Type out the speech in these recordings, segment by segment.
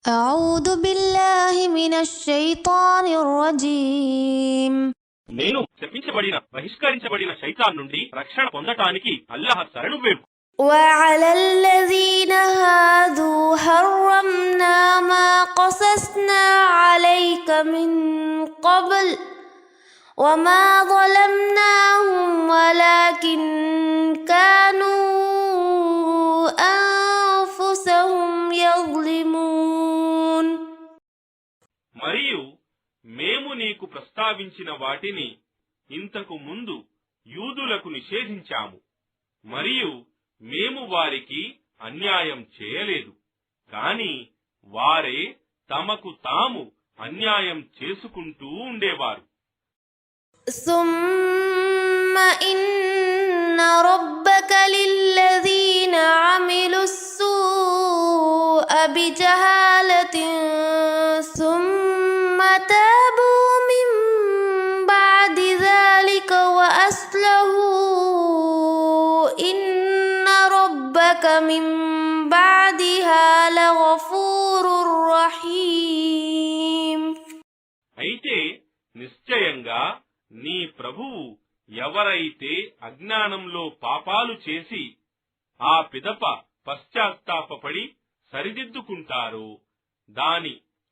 أعوذ بالله من الشيطان الرجيم నేను శపించబడిన బహిష్కరించబడిన శైతాన్ నుండి రక్షణ పొందటానికి అల్లాహ్ శరణు వేడు. وعلى الذين هادوا حرمنا ما قصصنا عليك من قبل وما ظلمناهم ولكن كانوا أنفسهم يظلمون. మరియు మేము నీకు ప్రస్తావించిన వాటిని ఇంతకు ముందు యూదులకు నిషేధించాము, మరియు మేము వారికి అన్యాయం చేయలేదు, కాని వారే తమకు తాము అన్యాయం చేసుకుంటూ ఉండేవారు. ثم إن ربك للذين عملوا السوء بجهالة ثم تابوا من بعد ذلك وأصلحوا إن ربك من بعدها لغفور رحيم. అయితే నిశ్చయంగా నీ ప్రభువు ఎవరైతే అజ్ఞానంలో పాపాలు చేసి ఆ పిదప పశ్చాత్తాపపడి సరిదిద్దుకుంటారో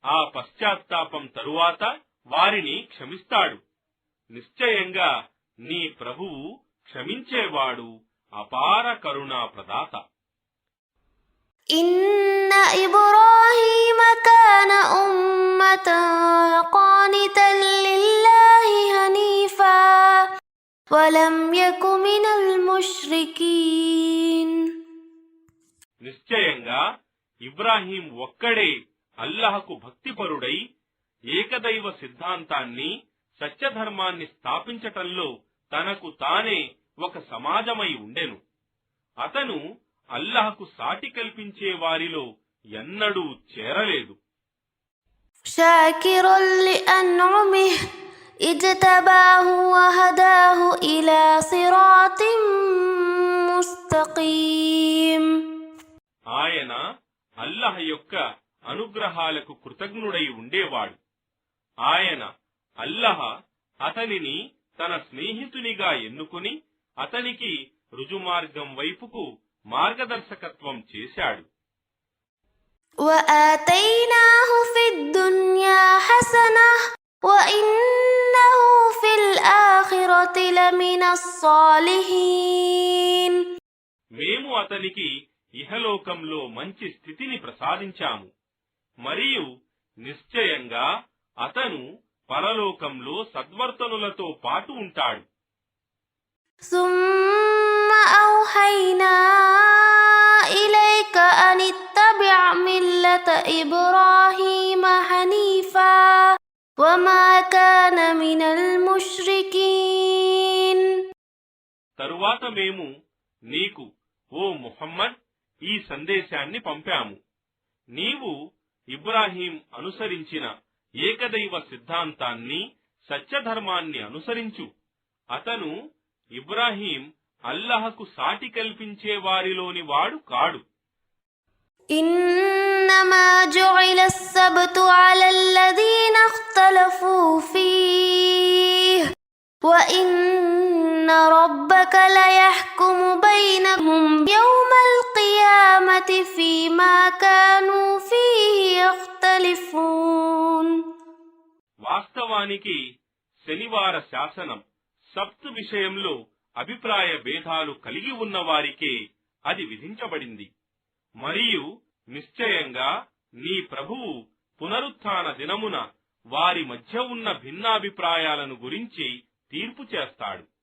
ఆ పశ్చాత్తాపం తరువాత వారిని క్షమిస్తాడు. నిశ్చయంగా నీ ప్రభువు క్షమించేవాడు, అపార కరుణా ప్రదాత. إن إبراهيم كان أمة قانتا لله حنيفا ولم يك من المشركين. నిశ్చయంగా ఇబ్రాహీం ఒక్కడే అల్లాహకు భక్తిపరుడై ఏకదైవ సిద్ధాంతాన్ని సత్యధర్మాన్ని స్థాపించటంలో తనకు తానే ఒక సమాజమై ఉండెను. అతను అల్లాహకు సాటి కల్పించే వారిలో ఎన్నడూ చేరలేదు. شاكرا لأنعمه اجتباه وهداه إلى صراط مستقيم. ఆయన అల్లాహ్ యొక్క అనుగ్రహాలకు కృతజ్ఞుడై ఉండేవాడు. అల్లాహ్ అతనిని తన స్నేహితునిగా ఎన్నుకుని అతనికి రుజుమార్గం వైపుకు మార్గదర్శకత్వం చేశాడు. وآتيناه في الدنيا حسنة وإنه في الآخرة لمن الصالحين. మేము అతనికి ఇహలోకంలో మంచి స్థితిని ప్రసాదించాము, మరియు నిశ్చయంగా అతను పరలోకంలో సద్వర్తనులతో పాటు ఉంటాడు. ثم أوحينا إليك أن اتبع ملة إبراهيم حنيفا وما كان من المشركين. తరువాత మేము నీకు, ఓ ముహమ్మద్, ఈ సందేశాన్ని పంపాము. నీవు ఇబ్రాహీం అనుసరించిన ఏకదైవ సిద్ధాంతాన్ని, సత్యధర్మాన్ని అనుసరించు. అతను ఇబ్రాహీం అల్లాహకు సాటి కల్పించే వారిలోని వాడు కాడు. إنما جعل السبت على الذين اختلفوا فيه وإن ربك ليحكم بينهم يوم القيامة فيما كانوا فيه يختلفون. వాస్తవానికి శనివార శాసనం సబ్తు విషయంలో అభిప్రాయ భేదాలు కలిగి ఉన్న వారికే అది విధించబడింది. మరియు నిశ్చయంగా నీ ప్రభువు పునరుత్థాన దినమున వారి మధ్య ఉన్న భిన్నాభిప్రాయాలను గురించి తీర్పు చేస్తాడు.